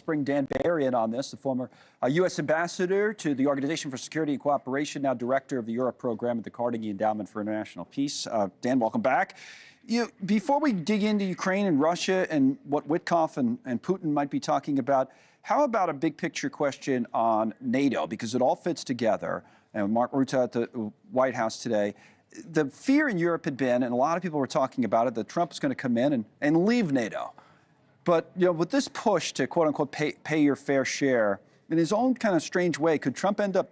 bring Dan Baer in on this, the former U.S. ambassador to the Organization for Security and Cooperation, now director of the Europe program at the Carnegie Endowment for International Peace. Dan, welcome back. Before we dig into Ukraine and Russia and what Witkoff and Putin might be talking about, how about a big picture question on NATO? Because it all fits together. And Mark Rutte at the White House today. The fear in Europe had been, and a lot of people were talking about it, that Trump is going to come in and leave NATO. But with this push to, quote unquote, pay your fair share, in his own kind of strange way, could Trump end up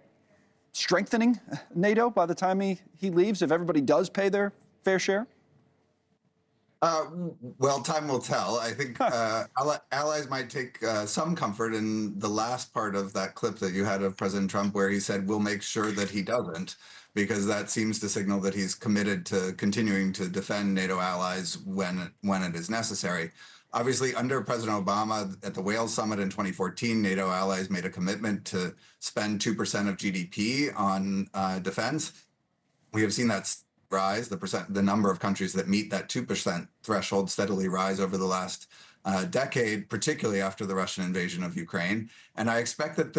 strengthening NATO by the time he leaves, if everybody does pay their fair share? Well, time will tell. I think allies might take some comfort in the last part of that clip that you had of President Trump, where he said, we'll make sure that he doesn't, because that seems to signal that he's committed to continuing to defend NATO allies when it is necessary. Obviously, under President Obama at the Wales summit in 2014, NATO allies made a commitment to spend 2% of GDP on defense. We have seen that rise, the number of countries that meet that 2% threshold steadily rise over the last decade, particularly after the Russian invasion of Ukraine. And I expect that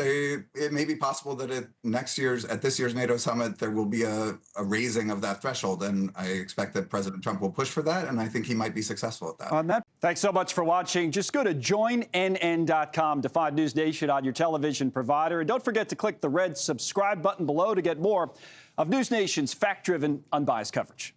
it may be possible that at this year's NATO summit, there will be a raising of that threshold. And I expect that President Trump will push for that. And I think he might be successful at that. Thanks so much for watching. Just go to joinnn.com to find NewsNation on your television provider. And don't forget to click the red subscribe button below to get more of NewsNation's fact-driven, unbiased coverage.